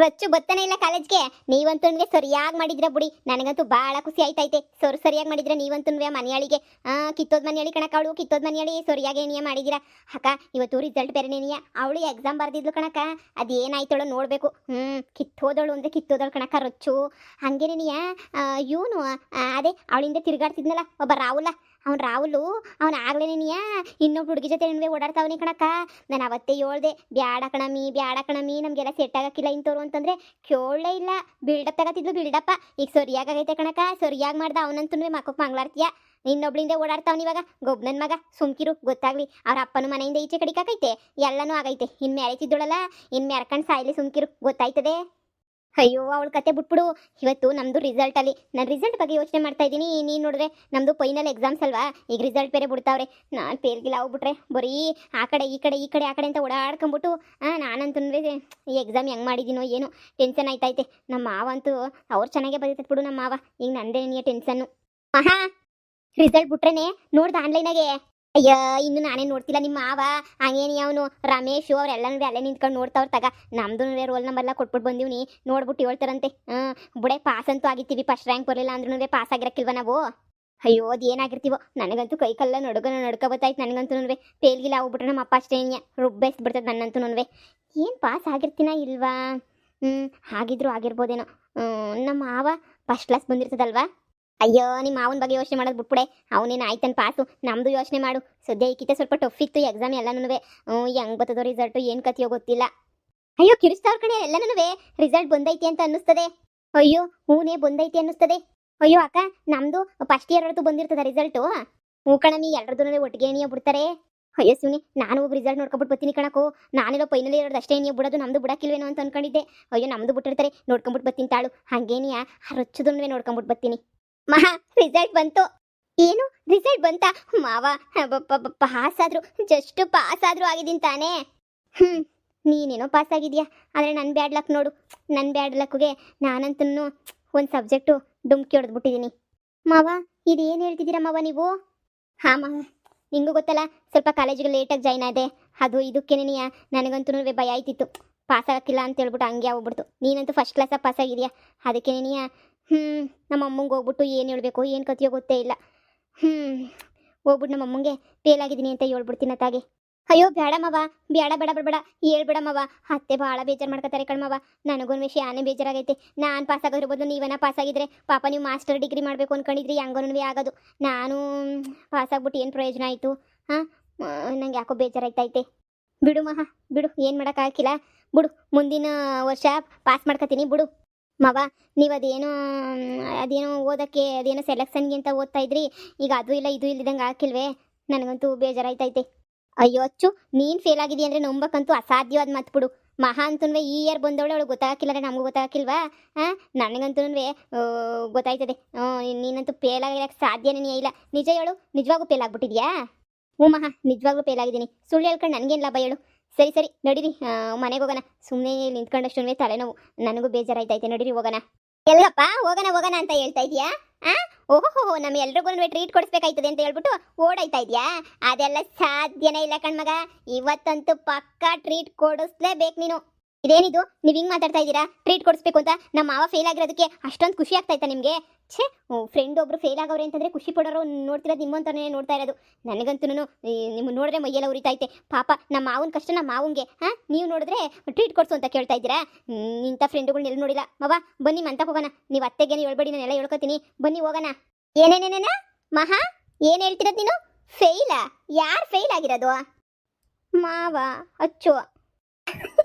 ರಚ್ಚು ಬತ್ತಾನೆ ಇಲ್ಲ ಕಾಲೇಜ್ಗೆ. ನೀವಂತೂ ಸರಿಯಾಗಿ ಮಾಡಿದ್ರ ಬುಡಿ, ನನಗಂತೂ ಭಾಳ ಖುಷಿ ಆಯ್ತೈತೆ. ಸರಿಯಾಗಿ ಮಾಡಿದ್ರೆ ನೀವಂತೂ ಮನೆಯಾಳಿಗೆ ಕಿತ್ತೋದ್ ಮನೆಯಾಳಿ ಕಣಕ, ಅವಳು ಕಿತ್ತೋದ್ ಮನೆಯಾಳಿ ಸರಿಯಾಗಿ ಏನಿಯ ಮಾಡಿದಿರ ಅಕ್ಕ. ಇವತ್ತು ರಿಸಲ್ಟ್ ಬೇರೆ ನೇನಿಯ, ಅವಳು ಎಕ್ಸಾಮ್ ಬರ್ದಿದ್ಲು ಕಣಕ. ಅದೇನಾಯ್ತಳು ನೋಡ್ಬೇಕು. ಕಿತ್ತೋದಳು ಅಂದ್ರೆ ಕಿತ್ತೋದಳು ಕಣಕ ರಚ್ಚು. ಹಂಗೇನೇನಿಯ ಇವನು ಅದೇ ಅವಳಿಂದ ತಿರುಗಾಡ್ತಿದ್ನಲ್ಲ ಒಬ್ಬ ರಾಹುಲ, ಅವ್ನು ರಾಹುಲು ಅವ್ನು ಆಗ್ಲೇನೇನಿಯ ಇನ್ನೊಬ್ಬ ಹುಡುಗಿ ಜೊತೆ ಓಡಾಡ್ತಾವನಿ ಕಣಕ. ನಾನು ಅವತ್ತೇ ಹೇಳ್ದೆ, ಬ್ಯಾಡ ಕಣಮಿ ನಮಗೆಲ್ಲ ಸೆಟ್ ಆಗಕ್ಕಿಲ್ಲ ಇಂಥವ್ರು ಅಂತಂದ್ರೆ ಕೇಳಲೇ ಇಲ್ಲ. ಬಿಲ್ಡಪ್ ತಗತಿದ್ಲು ಬಿಲ್ಡಪ್ಪ. ಈಗ ಸರಿಯಾಗೈತೆ ಕಣಕ, ಸರಿಯಾಗಿ ಮಾಡ್ದ. ಅವನಂತೂ ಮಕ್ಕಕ್ಕೆ ಮಂಗ್ಲಾರ್ತೀಯ. ಇನ್ನೊಬ್ಳಿಂದ ಓಡಾಡ್ತಾವನಿ ಇವಾಗ. ಗೊಬ್ಬನನ್ ಮಗ ಸುಮ್ಕಿರು, ಗೊತ್ತಾಗ್ಲಿ. ಅವ್ರ ಅಪ್ಪನ ಮನೆಯಿಂದ ಈಚೆ ಕಡಿಕಾಕೈತೆ, ಎಲ್ಲನೂ ಆಗೈತೆ. ಇನ್ ಮ್ಯಾರೇಜಿದ್ದೋಳಲ್ಲ, ಇನ್ ಮ್ಯಾರ್ಕಂಡ್ ಸಾಯ್ಲಿ, ಸುಮ್ಕಿರು, ಗೊತ್ತಾಯ್ತದೆ. ಅಯ್ಯೋ ಅವಳ ಕತೆ ಬಿಟ್ಬಿಡು. ಇವತ್ತು ನಮ್ದು ರಿಸಲ್ಟ್ ಅಲ್ಲಿ, ನಾನು ರಿಸಲ್ಟ್ ಬಗ್ಗೆ ಯೋಚನೆ ಮಾಡ್ತಾ ಇದ್ದೀನಿ. ನೀನು ನೋಡಿದ್ರೆ ನಮ್ದು ಫೈನಲ್ ಎಕ್ಸಾಮ್ಸ್ ಅಲ್ವಾ, ಈಗ ರಿಸಲ್ಟ್ ಬೇರೆ ಬಿಡ್ತಾವ್ರೆ. ನಾನು ಫೇಲ್ಗಿಲ್ಲ ಹೋಗ್ಬಿಟ್ರೆ ಬರೀ ಆ ಕಡೆ ಈ ಕಡೆ ಅಂತ ಓಡಾಡ್ಕೊಂಬಿಟ್ಟು ನಾನಂತೂ ಈ ಎಕ್ಸಾಮ್ ಹೆಂಗೆ ಮಾಡಿದ್ದೀನೋ ಏನೋ ಟೆನ್ಷನ್ ಆಯ್ತೈತೆ. ನಮ್ಮ ಮಾವ ಅಂತೂ ಅವ್ರು ಚೆನ್ನಾಗೇ ಬರೀತೈತೆ ಬಿಡು ನಮ್ಮ ಮಾವ. ಈಗ ನಂದೇ ನೀ ಟೆನ್ಷನ್ನು. ಆಹಾ ರಿಸಲ್ಟ್ ಬಿಟ್ರೇನೆ ನೋಡ್ದ ಆನ್ಲೈನಾಗೆ. ಅಯ್ಯ ಇನ್ನು ನಾನೇ ನೋಡ್ತಿಲ್ಲ. ನಿಮ್ಮ ಮಾವ ಹಂಗೇನಿ ಅವನು ರಮೇಶು ಅವರೆಲ್ಲನೂ ಅಲ್ಲೇ ನಿಂತ್ಕೊಂಡು ನೋಡ್ತಾವ್ರ. ತಗ ನಮ್ದು ರೋಲ್ ನಂಬರ್ ಎಲ್ಲ ಕೊಟ್ಬಿಟ್ಟು ಬಂದೀವಿ, ನೋಡ್ಬಿಟ್ಟು ಹೇಳ್ತಾರಂತೆ. ಬುಡೆ ಪಾಸ್ ಅಂತೂ ಆಗಿರ್ತೀವಿ. ಫಸ್ಟ್ ರ್ಯಾಂಕ್ ಬರಲಿಲ್ಲ ಅಂದ್ರೂ ಪಾಸ್ ಆಗಿರಕ್ಕಿಲ್ವ ನಾವು? ಅಯ್ಯೋ ಅದು ಏನಾಗಿರ್ತೀವೋ. ನನಗಂತೂ ಕೈ ಕಲ್ಲ ನಡ್ಕೊ ಬತ್ತಾಯ್ತು. ನನಗಂತೂ ಫೇಲ್ಗಿಲ್ಲ ಹೋಗ್ಬಿಟ್ರೆ ನಮ್ಮ ಅಪ್ಪ ಅಷ್ಟೇ ರುಬ್ಬೆಸ್ಬಿಡ್ತದೆ ನನ್ನಂತೂ. ಏನು ಪಾಸ್ ಆಗಿರ್ತೀನ ಇಲ್ವಾ? ಹಾಗಿದ್ರು ಆಗಿರ್ಬೋದೇನೋ. ನಮ್ಮ ಮಾವ ಫಸ್ಟ್ ಕ್ಲಾಸ್ ಬಂದಿರ್ತದಲ್ವಾ? ಅಯ್ಯೋ ನಿಮ್ಮ ಮಾವನ ಬಗ್ಗೆ ಯೋಚನೆ ಮಾಡೋದು ಬಿಟ್ಬಿಡೆ. ಅವನೇನು ಆಯ್ತಾನೆ ಪಾಸು, ನಮ್ಮದು ಯೋಚನೆ ಮಾಡು. ಸದ್ಯ ಈಕಿತ ಸ್ವಲ್ಪ ಟಫ್ ಇತ್ತು ಎಕ್ಸಾಮ್ ಎಲ್ಲನೂ. ಹೆಂಗೆ ಬರ್ತದೋ ರಿಸಲ್ಟು, ಏನು ಕಥೆಯೋ ಗೊತ್ತಿಲ್ಲ. ಅಯ್ಯೋ ಕಿರಿಸ್ತಾವ್ರ ಕಡೆ ಎಲ್ಲನೂ ರಿಸಲ್ಟ್ ಬಂದೈತಿ ಅಂತ ಅನ್ನಿಸ್ತದೆ. ಅಯ್ಯೋ ಹೂನೇ ಬಂದೈತಿ ಅನ್ನಿಸ್ತದೆ. ಅಯ್ಯೋ ಅಕ್ಕ ನಮ್ಮದು ಫಸ್ಟ್ ಇಯರ್ ಅವ್ರದ್ದು ಬಂದಿರ್ತದ ರಿಸಲ್ಟು. ಹೂ ಕಣಮಿ, ಎಲ್ಲರದ್ದು ಒಟ್ಟಿಗೆ ಎಣಿಯ ಬಿಡ್ತಾರೆ. ಅಯ್ಯೋ ಸುನಿ, ನಾನು ಹೋಗಿ ರಿಸಲ್ಟ್ ನೋಡ್ಕೊಬಿಟ್ಟು ಬರ್ತೀನಿ ಕಣಕು. ನಾನೆಲ್ಲೋ ಫೈನಲ್ ಇರೋದು ಅಷ್ಟೇ ಎಣಿಯ ಬಿಡೋದು, ನಮ್ಮದು ಬಿಡಕ್ಕಿಲ್ವೇನೋ ಅಂತ ಅನ್ಕೊಂಡಿದ್ದೆ. ಅಯ್ಯೋ ನಮ್ಮದು ಬಿಟ್ಟಿರ್ತಾರೆ, ನೋಡ್ಕೊಂಬಿಟ್ಟು ಬರ್ತೀನಿ ತಾಳು. ಹಾಗೇನಿಯ ರೊಚ್ಚದನ್ವೇ ನೋಡ್ಕೊಂಬಿಟ್ಟು ಬರ್ತೀನಿ. ಮಹಾ ರಿಸಲ್ಟ್ ಬಂತು. ಏನು ರಿಸಲ್ಟ್ ಬಂತ ಮಾವ? ಪಾಸ್ ಆದ್ರು, ಜಸ್ಟ್ ಪಾಸ್ ಆದ್ರೂ ಆಗಿದ್ದೀನಿ ತಾನೇ. ನೀನೇನೋ ಪಾಸ್ ಆಗಿದ್ಯಾ, ಆದರೆ ನನ್ನ ಬ್ಯಾಡ್ ಲಕ್ ನೋಡು. ನನ್ನ ಬ್ಯಾಡ್ ಲಕ್ಗೆ ನಾನಂತೂ ಒಂದು ಸಬ್ಜೆಕ್ಟು ಡುಮ್ಕಿ ಹೊಡೆದ್ಬಿಟ್ಟಿದ್ದೀನಿ. ಮಾವ ಇದೇನು ಹೇಳ್ತಿದ್ದೀರಾ ಮಾವ ನೀವು? ಹಾಂ ಮಾವ, ನಿಂಗೂ ಗೊತ್ತಲ್ಲ ಸ್ವಲ್ಪ ಕಾಲೇಜಿಗೆ ಲೇಟಾಗಿ ಜಾಯ್ನ್ ಆದೆ. ಅದು ಇದಕ್ಕೇನೆಯ ನನಗಂತೂ ಭಯ ಆಯ್ತಿತ್ತು, ಪಾಸ್ ಆಗಕ್ಕಿಲ್ಲ ಅಂತ ಹೇಳ್ಬಿಟ್ಟು ಹಂಗೆ ಆಗ್ಬಿಡ್ತು. ನೀನಂತೂ ಫಸ್ಟ್ ಕ್ಲಾಸಾಗಿ ಪಾಸ್ ಆಗಿದೆಯಾ, ಅದಕ್ಕೇನೆಯ ನಮ್ಮ ಅಮ್ಮಂಗೆ ಹೋಗ್ಬಿಟ್ಟು ಏನು ಹೇಳ್ಬೇಕು ಏನು ಕಥೆಯೋ ಗೊತ್ತೇ ಇಲ್ಲ. ಹೋಗ್ಬಿಟ್ಟು ನಮ್ಮ ಅಮ್ಮಂಗೆ ಫೇಲ್ ಆಗಿದ್ದೀನಿ ಅಂತ ಹೇಳ್ಬಿಡ್ತೀನಿ ಅತ್ತಾಗೆ. ಅಯ್ಯೋ ಬೇಡ ಮಾವ, ಬೇಡ ಬೇಡ ಬೇಡ ಹೇಳ್ಬೇಡ ಮಾವ. ಅತ್ತೆ ಭಾಳ ಬೇಜಾರು ಮಾಡ್ಕೊತಾರೆ ಕಣ್ಮವ. ನನಗೊಂದು ವಿಷಯ ಆನೆ ಬೇಜಾರಾಗೈತೆ. ನಾನು ಪಾಸ್ ಆಗೋದಿರ್ಬೋದು, ನೀವನ್ನ ಪಾಸ್ ಆಗಿದ್ರೆ ಪಾಪ ನೀವು ಮಾಸ್ಟರ್ ಡಿಗ್ರಿ ಮಾಡಬೇಕು ಅಂದ್ಕೊಂಡಿದ್ರಿ, ಹೆಂಗೋನೂ ಆಗೋದು. ನಾನು ಪಾಸ್ ಆಗ್ಬಿಟ್ಟು ಏನು ಪ್ರಯೋಜನ ಆಯಿತು? ನಂಗೆ ಯಾಕೋ ಬೇಜಾರಾಯ್ತೈತೆ. ಬಿಡು ಮಹಾ ಬಿಡು, ಏನು ಮಾಡೋಕ್ಕಾಗಿಲ್ಲ ಬಿಡು. ಮುಂದಿನ ವರ್ಷ ಪಾಸ್ ಮಾಡ್ಕೊತೀನಿ ಬಿಡು. ಮವ ನೀವು ಅದೇನೋ ಓದೋಕ್ಕೆ ಅದೇನೋ ಸೆಲೆಕ್ಷನ್ಗೆ ಅಂತ ಓದ್ತಾ ಇದ್ರಿ, ಈಗ ಅದು ಇಲ್ಲ ಇದು ಇಲ್ಲದಂಗೆ ಹಾಕಿಲ್ವೇ? ನನಗಂತೂ ಬೇಜಾರಾಯ್ತೈತೆ. ಅಯ್ಯೋ ಅಚ್ಚು, ನೀನು ಫೇಲ್ ಆಗಿದೆಯಾ ಅಂದರೆ ನಂಬಕ್ಕಂತೂ ಅಸಾಧ್ಯವಾದ ಮಾತು ಬಿಡು. ಮಹಾ ಅಂತೂ ಈ ಇಯರ್ ಬಂದವಳು, ಅವಳು ಗೊತ್ತಾಗಿಲ್ಲ, ನಮಗೂ ಗೊತ್ತಾಗಿಲ್ವಾ? ನನಗಂತೂ ಗೊತ್ತಾಯ್ತದೆ. ನೀನಂತೂ ಫೇಲ್ ಆಗಿರೋಕ್ಕೆ ಸಾಧ್ಯನೇ ಇಲ್ಲ. ನಿಜ ಹೇಳು, ನಿಜವಾಗೂ ಫೇಲ್ ಆಗ್ಬಿಟ್ಟಿದ್ಯಾ? ಹ್ಞೂ ಮಹಾ, ನಿಜವಾಗ್ಲೂ ಫೇಲ್ ಆಗಿದ್ದೀನಿ. ಸುಳ್ಳು ಹೇಳ್ಕೊಂಡು ನನಗೇನು ಲಾಭ ಹೇಳು? ಸರಿ ನಡೀರಿ, ಮನೆಗೆ ಹೋಗೋಣ. ಸುಮ್ಮನೆ ನಿಂತ್ಕೊಂಡಷ್ಟು ತಲೆನೋವು, ನನಗೂ ಬೇಜಾರಾಯ್ತೈತೆ. ನಡೀರಿ ಹೋಗೋಣ. ಎಲ್ಲಪ್ಪ ಹೋಗೋಣ ಅಂತ ಹೇಳ್ತಾ ಇದೀಯಾ? ಓಹೋ ನಮ್ಮ ಎಲ್ರಿಗೂ ಟ್ರೀಟ್ ಕೊಡಿಸ್ಬೇಕಾಯ್ತದೆ ಅಂತ ಹೇಳ್ಬಿಟ್ಟು ಓಡಾಯ್ತಾ ಇದೆಯಾ? ಅದೆಲ್ಲ ಸಾಧ್ಯನೇ ಇಲ್ಲ ಕಣ್ಮಗ. ಇವತ್ತಂತೂ ಪಕ್ಕಾ ಟ್ರೀಟ್ ಕೊಡಿಸ್ಲೇಬೇಕು ನೀನು. ಇದೇನಿದು ನೀವು ಹಿಂಗೆ ಮಾತಾಡ್ತಾ ಇದ್ದೀರಾ? ಟ್ರೀಟ್ ಕೊಡಿಸ್ಬೇಕು ಅಂತ? ನಮ್ಮ ಮಾವ ಫೇಲ್ ಆಗಿರೋದಕ್ಕೆ ಅಷ್ಟೊಂದು ಖುಷಿ ಆಗ್ತಾಯ್ತಾ ನಿಮಗೆ? ಛೇ, ಫ್ರೆಂಡ್ ಒಬ್ರು ಫೇಲ್ ಆಗೋರೆ ಅಂತಂದರೆ ಖುಷಿ ಪಡೋರು ನೋಡ್ತಿರೋದು ನಿಮ್ಮಂತನೇ ನೋಡ್ತಾ ಇರೋದು. ನನಗಂತೂ ನಿಮ್ಮ ನೋಡಿದ್ರೆ ಮೈಯೆಲ್ಲ ಉರಿತೈತೆ. ಪಾಪ ನಮ್ಮ ಮಾವನ ಕಷ್ಟ ನಮ್ಮ ಮಾವಂಗೆ ನೀವು ನೋಡಿದ್ರೆ ಟ್ರೀಟ್ ಕೊಡಿಸು ಅಂತ ಕೇಳ್ತಾ ಇದ್ದೀರಾ? ಇಂಥ ಫ್ರೆಂಡುಗಳನ್ನ ಎಲ್ಲೂ ನೋಡಿಲ್ಲ. ಮಾವ ಬನ್ನಿ ಮಂತಕ್ಕೆ ಹೋಗೋಣ. ನೀವು ಅತ್ತೆಗೇನು ಹೇಳ್ಬೇಡಿ, ನಾನೆಲ್ಲ ಹೇಳ್ಕೊತೀನಿ. ಬನ್ನಿ ಹೋಗೋಣ. ಏನೇನೇನೇನ ಮಹಾ, ಏನು ಹೇಳ್ತಿರೋದು ನೀನು? ಫೇಲಾ? ಯಾರು ಫೇಲ್ ಆಗಿರೋದು? ಮಾವ ಅಚ್ಚು.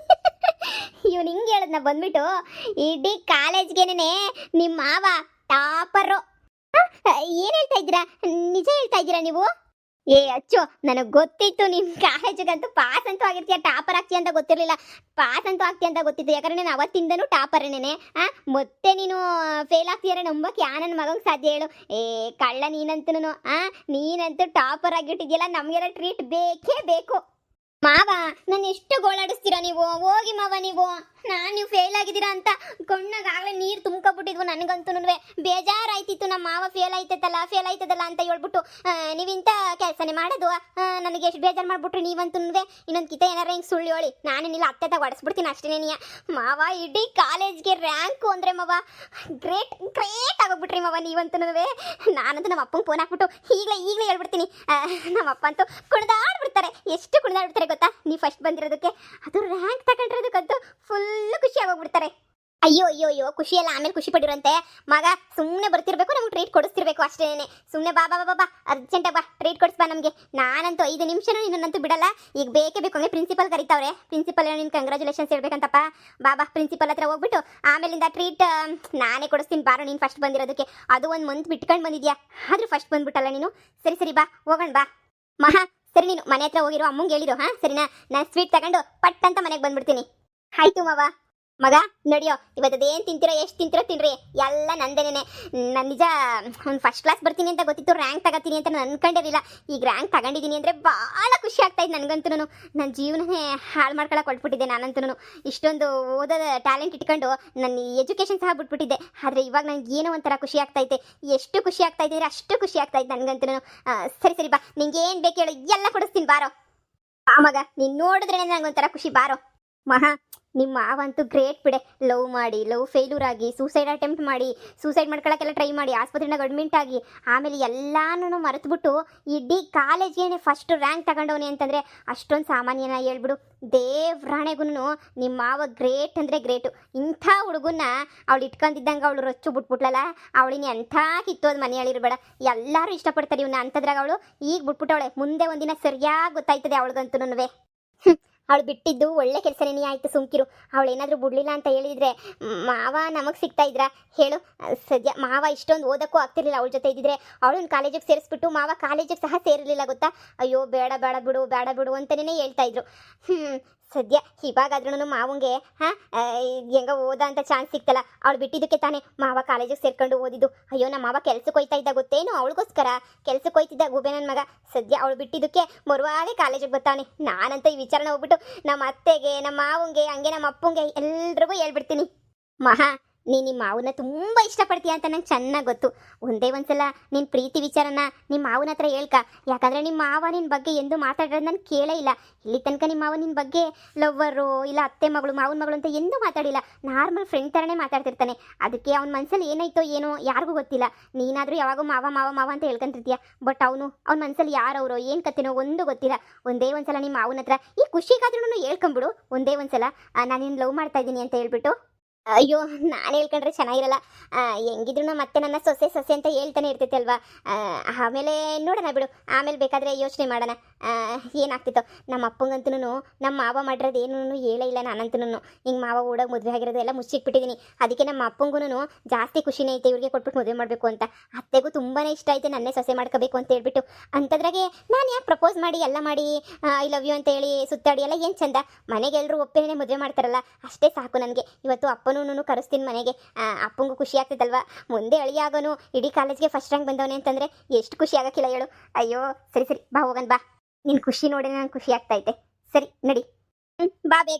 ಇವನು ಹಿಂಗೆ ಹೇಳದ್ನ ಬಂದ್ಬಿಟ್ಟು ಇಡೀ ಕಾಲೇಜ್ಗೆನೇ ನಿಮ್ಮ ಮಾವ ಟಾಪರು. ಏನು ಹೇಳ್ತಾ ಇದ್ದೀರಾ? ನಿಜ ಹೇಳ್ತಾ ಇದ್ದೀರಾ ನೀವು? ಏ ಅಚ್ಚು, ನನಗೆ ಗೊತ್ತಿತ್ತು ನಿಮ್ಮ ಕಾಲೇಜಿಗಂತೂ ಪಾಸ್ ಅಂತೂ ಆಗಿರ್ತೀಯ, ಟಾಪರ್ ಆಗ್ತೀಯ ಅಂತ ಗೊತ್ತಿರಲಿಲ್ಲ. ಪಾಸ್ ಅಂತೂ ಆಗ್ತೀಯ ಅಂತ ಗೊತ್ತಿತ್ತು, ಯಾಕಂದ್ರೆ ನಾನು ಅವತ್ತಿಂದನೂ ಟಾಪರೇನೇನೆ. ಮತ್ತೆ ನೀನು ಫೇಲ್ ಆಗ್ತೀಯಾರೆ ನಂಬಕ್ಕೆ ಯಾ ನನ್ನ ಮಗಂಗೆ ಸಾಧ್ಯ ಹೇಳು? ಏ ಕಳ್ಳ ನೀನಂತೂ ನೀನಂತೂ ಟಾಪರ್ ಆಗಿಟ್ಟಿದ್ಯಲ್ಲ, ನಮಗೆಲ್ಲ ಟ್ರೀಟ್ ಬೇಕೇ ಬೇಕು. ಮಾವ ನಾನು ಎಷ್ಟು ಗೋಳಾಡಿಸ್ತೀರಾ ನೀವು, ಹೋಗಿ ಮಾವ ನೀವು. ನೀವು ಫೇಲ್ ಆಗಿದ್ದೀರಾ ಅಂತ ಕಣ್ಣಾಗಲೇ ನೀರು ತುಂಬ್ಕೊಬಿಟ್ಟಿದ್ವು. ನನಗಂತೂ ಬೇಜಾರಾಯ್ತಿತ್ತು, ನಮ್ಮ ಮಾವ ಫೇಲ್ ಆಯ್ತದಲ್ಲ ಅಂತ ಹೇಳ್ಬಿಟ್ಟು ನೀವಿಂತ ಕೆಲಸನೇ ಮಾಡೋದು. ನನಗೆ ಎಷ್ಟು ಬೇಜಾರು ಮಾಡ್ಬಿಟ್ರಿ ನೀವಂತೂ. ಇನ್ನೊಂದು ಕಿತ ಏನಾರ ಹಿಂಗೆ ಸುಳ್ಳು ಹೇಳಿ ನಾನೇನಿಲ್ಲ ಅತ್ತೆ ಹೊಡೆಸ್ಬಿಡ್ತೀನಿ ಅಷ್ಟೇನೇನಿಯ. ಮಾವ ಇಡೀ ಕಾಲೇಜ್ಗೆ ರ್ಯಾಂಕು ಅಂದರೆ ಮಾವ ಗ್ರೇಟ್ ಆಗೋಗ್ಬಿಟ್ರಿ ಮಾವ ನೀವಂತೂ. ನಾನಂತೂ ನಮ್ಮ ಅಪ್ಪಂಗೆ ಫೋನ್ ಹಾಕ್ಬಿಟ್ಟು ಈಗಲೇ ಹೇಳ್ಬಿಡ್ತೀನಿ. ನಮ್ಮ ಅಪ್ಪ ಅಂತೂ ಕುಣಿದಾಡ್ಬಿಡ್ತಾರೆ, ಎಷ್ಟು ಕುಣಿದಾಡ್ಬಿಡ್ತಾರೆ ಗೊತ್ತಾ, ನೀವು ಫಸ್ಟ್ ಬಂದಿರೋದಕ್ಕೆ. ಅದು ರ್ಯಾಂಕ್ ತಗೊಂಡಿರೋದಕ್ಕಂತೂ ಫುಲ್ ಖುಷಿ ಆಗೋಗ್ಬಿಡ್ತಾರೆ. ಅಯ್ಯೋ ಖುಷಿ ಎಲ್ಲ ಆಮೇಲೆ ಖುಷಿ ಪಡಿರಂತೆ. ಮಗ ಸುಮ್ಮನೆ ಬರ್ತಿರ್ಬೇಕು, ನಮ್ಗೆ ಟ್ರೀಟ್ ಕೊಡಿಸ್ತಿರ್ಬೇಕು ಅಷ್ಟೇನೆ. ಸುಮ್ಮನೆ ಬಾ ಅರ್ಜೆಂಟಾಗಿ ಬಾ, ಟ್ರೀಟ್ ಕೊಡಿಸ್ಬಾ ನಮಗೆ. ನಾನಂತೂ 5 ನಿಮಿಷನೂ ನಿನ್ನಂತೂ ಬಿಡಲ್ಲ. ಈಗ ಬೇಕೇ ಬೇಕು ಹಂಗೆ ಪ್ರಿನ್ಸಿಪಲ್ ಕರಿತಾವ್ರೆ. ಪ್ರಿನ್ಸಿಪಲ್ ನಿನ್ನ ಕಂಗ್ರಾಚುಲೇಷನ್ಸ್ ಹೇಳ್ಬೇಕಂತಪ್ಪ. ಬಾ ಪ್ರಿನ್ಸಿಪಲ್ ಹತ್ರ ಹೋಗ್ಬಿಟ್ಟು ಆಮೇಲಿಂದ ಟ್ರೀಟ್ ನಾನೇ ಕೊಡಿಸ್ತೀನಿ ಬಾರೋ. ನೀನು ಫಸ್ಟ್ ಬಂದಿರೋದಕ್ಕೆ ಅದು 1 ಮಂತ್ ಬಿಟ್ಕೊಂಡು ಬಂದಿದ್ಯಾ, ಆದರೂ ಫಸ್ಟ್ ಬಂದ್ಬಿಟ್ಟಲ್ಲ ನೀನು. ಸರಿ ಬಾ ಹೋಗೋಣ ಬಾ. ಮಹಾ ಸರಿ, ನೀನು ಮನೆ ಹತ್ರ ಹೋಗಿರೋ, ಅಮ್ಮಂಗೆ ಹೇಳಿರೋ. ಸರಿನಾ, ನಾನು ಸ್ವೀಟ್ ತಗೊಂಡು ಪಟ್ ಅಂತ ಮನೆಗೆ ಬಂದ್ಬಿಡ್ತೀನಿ. ಆಯ್ತು ಮಾವ. ಮಗ ನಡಿಯೋ, ಇವತ್ತದೇನು ತಿಂತಿರೋ, ಎಷ್ಟು ತಿಂತಿರೋ ತಿನ್ರಿ, ಎಲ್ಲ ನಂದೇನೆ. ನಾನು ನಿಜ ಒಂದು ಫಸ್ಟ್ ಕ್ಲಾಸ್ ಬರ್ತೀನಿ ಅಂತ ಗೊತ್ತಿತ್ತು, ರ್ಯಾಂಕ್ ತಗೋತೀನಿ ಅಂತ ನಾನು ಅನ್ಕೊಂಡಿರಲಿಲ್ಲ. ಈಗ ರ್ಯಾಂಕ್ ತಗೊಂಡಿದ್ದೀನಿ ಅಂದರೆ ಭಾಳ ಖುಷಿ ಆಗ್ತಾಯಿದ್ದು ನನಗಂತೂ. ನನ್ನ ಜೀವನನೇ ಹಾಳು ಮಾಡ್ಕೊಳಕ್ಕೆ ಕೊಟ್ಬಿಟ್ಟಿದ್ದೆ ನಾನಂತೂ. ಇಷ್ಟೊಂದು ಓದೋದ ಟ್ಯಾಲೆಂಟ್ ಇಟ್ಕೊಂಡು ನನ್ನ ಎಜುಕೇಷನ್ ಸಹ ಬಿಟ್ಬಿಟ್ಟಿದ್ದೆ. ಆದರೆ ಇವಾಗ ನನಗೆ ಏನೋ ಒಂಥರ ಖುಷಿ ಆಗ್ತೈತೆ. ಎಷ್ಟು ಖುಷಿ ಆಗ್ತಾಯಿದೆ ಅಂದರೆ ಅಷ್ಟು ಖುಷಿ ಆಗ್ತಾಯಿತ್ತು ನನಗಂತೂ. ಸರಿ ಬಾ, ನಿಂಗೆ ಏನು ಬೇಕು ಹೇಳು, ಎಲ್ಲ ಕೊಡಿಸ್ತೀನಿ ಬಾರೋ. ಆ ಮಗ ನೀನು ನೋಡಿದ್ರೆ ನನಗೊಂಥರ ಖುಷಿ ಬಾರೋ. ಮಹಾ ನಿಮ್ಮ ಮಾವಂತೂ ಗ್ರೇಟ್ ಬಿಡೆ. ಲವ್ ಮಾಡಿ, ಲವ್ ಫೇಲ್ಯೂರ್ ಆಗಿ, ಸೂಸೈಡ್ ಅಟೆಂಪ್ಟ್ ಮಾಡಿ, ಸೂಸೈಡ್ ಮಾಡ್ಕೊಳ್ಳೋಕ್ಕೆಲ್ಲ ಟ್ರೈ ಮಾಡಿ, ಆಸ್ಪತ್ರೆನಾಗ ಅಡ್ಮಿಂಟ್ ಆಗಿ, ಆಮೇಲೆ ಎಲ್ಲಾನು ಮರೆತುಬಿಟ್ಟು ಇಡೀ ಕಾಲೇಜ್ಗೆ ಫಸ್ಟ್ ರ್ಯಾಂಕ್ ತಗೊಂಡವನಿ ಅಂತಂದರೆ ಅಷ್ಟೊಂದು ಸಾಮಾನ್ಯನ ಹೇಳ್ಬಿಡು. ದೇವ್ರಾಣೆಗೂ ನಿಮ್ಮ ಮಾವ ಗ್ರೇಟ್ ಅಂದರೆ ಗ್ರೇಟು. ಇಂಥ ಹುಡುಗನ್ನ ಅವಳು ಇಟ್ಕೊಂಡಿದ್ದಂಗೆ ಅವಳು ರೊಚ್ಚು ಬಿಟ್ಬಿಟ್ಲಲ್ಲ, ಅವಳಿನ ಎಂಥ ಕಿತ್ತೋದು ಮನೆಯಲ್ಲಿರಬೇಡ. ಎಲ್ಲರೂ ಇಷ್ಟಪಡ್ತಾರೆ ಇವನ್ನ. ಅಂಥದ್ರಾಗ ಅವಳು ಈಗ ಬಿಟ್ಬಿಟ್ಟವಳೆ. ಮುಂದೆ ಒಂದಿನ ಸರಿಯಾಗಿ ಗೊತ್ತಾಯ್ತದೆ ಅವಳಿಗಂತೂ. ಅವಳು ಬಿಟ್ಟಿದ್ದು ಒಳ್ಳೆ ಕೆಲಸನೇ ಆಯಿತು. ಸುಮ್ಕಿರು. ಅವಳು ಏನಾದರೂ ಬಿಡಲಿಲ್ಲ ಅಂತ ಹೇಳಿದರೆ ಮಾವ ನಮಗೆ ಸಿಗ್ತಾ ಇದ್ರ ಹೇಳು. ಸದ್ಯ ಮಾವ ಇಷ್ಟೊಂದು ಓದಕ್ಕೂ ಆಗ್ತಿರ್ಲಿಲ್ಲ ಅವಳ ಜೊತೆ ಇದ್ದಿದ್ರೆ. ಅವಳನ್ನ ಕಾಲೇಜಿಗೆ ಸೇರಿಸ್ಬಿಟ್ಟು ಮಾವ ಕಾಲೇಜಿಗೆ ಸಹ ಸೇರಿರಲಿಲ್ಲ ಗೊತ್ತಾ. ಅಯ್ಯೋ ಬೇಡ ಬಿಡು ಅಂತಲೇ ಹೇಳ್ತಾ ಇದ್ರು. ಸದ್ಯ ಇವಾಗಾದ್ರೂ ಮಾವಂಗೆ ಹೆಂಗ ಓದ ಅಂತ ಚಾನ್ಸ್ ಸಿಕ್ತಲ್ಲ. ಅವಳು ಬಿಟ್ಟಿದ್ದಕ್ಕೆ ತಾನೇ ಮಾವ ಕಾಲೇಜಿಗೆ ಸೇರ್ಕೊಂಡು ಓದಿದ್ದು. ಅಯ್ಯೋ ನಮ್ಮ ಮಾವ ಕೆಲ್ಸಕ್ಕೆ ಹೋಯ್ತಾ ಇದ್ದ ಗೊತ್ತೇನು, ಅವಳಿಗೋಸ್ಕರ ಕೆಲ್ಸಕ್ಕೆ ಹೋಯ್ತಿದ್ದ ಗುಬೆ ನನ್ನ ಮಗ. ಸದ್ಯ ಅವಳು ಬಿಟ್ಟಿದ್ದಕ್ಕೆ ಮರುವಾಗೆ ಕಾಲೇಜಿಗೆ ಬರ್ತಾನೆ. ನಾನಂತ ಈ ವಿಚಾರನ ಹೋಗ್ಬಿಟ್ಟು ನಮ್ಮ ಅತ್ತೆಗೆ, ನಮ್ಮ ಮಾವಂಗೆ, ಹಂಗೆ ನಮ್ಮ ಅಪ್ಪಂಗೆ ಎಲ್ರಿಗೂ ಹೇಳ್ಬಿಡ್ತೀನಿ. ಮಹಾ ನೀನು ನಿಮ್ಮ ಮಾವನ್ನ ತುಂಬ ಇಷ್ಟಪಡ್ತೀಯ ಅಂತ ನಂಗೆ ಚೆನ್ನಾಗಿ ಗೊತ್ತು. ಒಂದೇ ಒಂದ್ಸಲ ನಿನ್ನ ಪ್ರೀತಿ ವಿಚಾರನ ನಿಮ್ಮ ಮಾವನ ಹತ್ರ ಹೇಳ್ಕ. ಯಾಕಂದರೆ ನಿಮ್ಮ ಮಾವ ನಿನ್ನ ಬಗ್ಗೆ ಎಂದು ಮಾತಾಡೋದು ನಾನು ಕೇಳೇ ಇಲ್ಲ. ಇಲ್ಲಿ ತನಕ ನಿಮ್ಮ ಮಾವ ನಿನ್ನ ಬಗ್ಗೆ ಲವ್ವರು ಇಲ್ಲ ಅತ್ತೆ ಮಗಳು ಮಾವನ ಮಗಳು ಅಂತ ಎಂದೂ ಮಾತಾಡಿಲ್ಲ. ನಾರ್ಮಲ್ ಫ್ರೆಂಡ್ ಥರನೇ ಮಾತಾಡ್ತಿರ್ತಾನೆ. ಅದಕ್ಕೆ ಅವ್ನ ಮನಸ್ಸಲ್ಲಿ ಏನಾಯ್ತೋ ಏನೋ ಯಾರಿಗೂ ಗೊತ್ತಿಲ್ಲ. ನೀನಾದರೂ ಯಾವಾಗೂ ಮಾವ ಅಂತ ಹೇಳ್ಕೊಂತಿರ್ತೀಯ. ಬಟ್ ಅವ್ನ ಮನಸ್ಸಲ್ಲಿ ಯಾರವರೋ ಏನು ಕತೆನೋ ಒಂದು ಗೊತ್ತಿಲ್ಲ. ಒಂದೇ ಒಂದ್ಸಲ ನಿಮ್ಮ ಮಾವನ ಹತ್ರ ಈ ಖುಷಿಗಾದ್ರೂ ಹೇಳ್ಕೊಂಬಿಡು. ಒಂದೇ ಒಂದ್ಸಲ ನಾನು ನಿನ್ನ ಲವ್ ಮಾಡ್ತಾ ಇದ್ದೀನಿ ಅಂತ ಹೇಳ್ಬಿಟ್ಟು. ಅಯ್ಯೋ ನಾನು ಹೇಳ್ಕೊಂಡ್ರೆ ಚೆನ್ನಾಗಿರಲ್ಲ. ಹೆಂಗಿದ್ರು ಮತ್ತೆ ನನ್ನ ಸೊಸೆ ಅಂತ ಹೇಳ್ತಾನೆ ಇರ್ತೈತೆ ಅಲ್ವಾ. ಆಮೇಲೆ ನೋಡೋಣ ಬಿಡು, ಆಮೇಲೆ ಬೇಕಾದರೆ ಯೋಚನೆ ಮಾಡೋಣ ಏನಾಗ್ತಿತ್ತೋ. ನಮ್ಮ ಅಪ್ಪಂಗಂತೂ ನಮ್ಮ ಮಾವ ಮಾಡಿರೋದು ಏನೂ ಹೇಳೇ ಇಲ್ಲ. ನಾನಂತೂ ಹಿಂಗೆ ಮಾವ ಓಡೋಗಿ ಮದುವೆ ಆಗಿರೋದು ಎಲ್ಲ ಮುಚ್ಚಿಟ್ಬಿಟ್ಟಿದ್ದೀನಿ. ಅದಕ್ಕೆ ನಮ್ಮ ಅಪ್ಪಂಗೂ ಜಾಸ್ತಿ ಖುಷಿನೇ ಐತೆ ಇವ್ರಿಗೆ ಕೊಟ್ಬಿಟ್ಟು ಮದುವೆ ಮಾಡಬೇಕು ಅಂತ. ಅತ್ತೆಗೂ ತುಂಬಾ ಇಷ್ಟ ಐತೆ ನನ್ನೇ ಸೊಸೆ ಮಾಡ್ಕೋಬೇಕು ಅಂತ ಹೇಳ್ಬಿಟ್ಟು. ಅಂಥದ್ರಾಗೆ ನಾನು ಯಾಕೆ ಪ್ರಪೋಸ್ ಮಾಡಿ ಎಲ್ಲ ಮಾಡಿ ಐ ಲವ್ ಯು ಅಂತ ಹೇಳಿ ಸುತ್ತಾಡಿ ಎಲ್ಲ ಏನು ಚಂದ. ಮನೆಗೆ ಎಲ್ಲರೂ ಒಪ್ಪೇನೆ ಮದುವೆ ಮಾಡ್ತಾರಲ್ಲ, ಅಷ್ಟೇ ಸಾಕು ನನಗೆ. ಇವತ್ತು ಅಪ್ಪನೂ ಕರೆಸ್ತೀನಿ ಮನೆಗೆ. ಅಪ್ಪಂಗೂ ಖುಷಿ ಆಗ್ತದಲ್ವಾ. ಮುಂದೆ ಅಳಿಯಾಗೋನು ಇಡೀ ಕಾಲೇಜ್ಗೆ ಫಸ್ಟ್ ರ್ಯಾಂಕ್ ಬಂದವನೇ ಅಂತಂದರೆ ಎಷ್ಟು ಖುಷಿ ಆಗೋಕ್ಕಿಲ್ಲ ಹೇಳು. ಅಯ್ಯೋ ಸರಿ ಬಾ ಹೋಗೋಣ ಬಾ. ನಿನ್ನ ಖುಷಿ ನೋಡಿ ನಂಗೆ ಖುಷಿ ಆಗ್ತೈತೆ. ಸರಿ ನಡಿ, ಬಾ ಬೇಗ.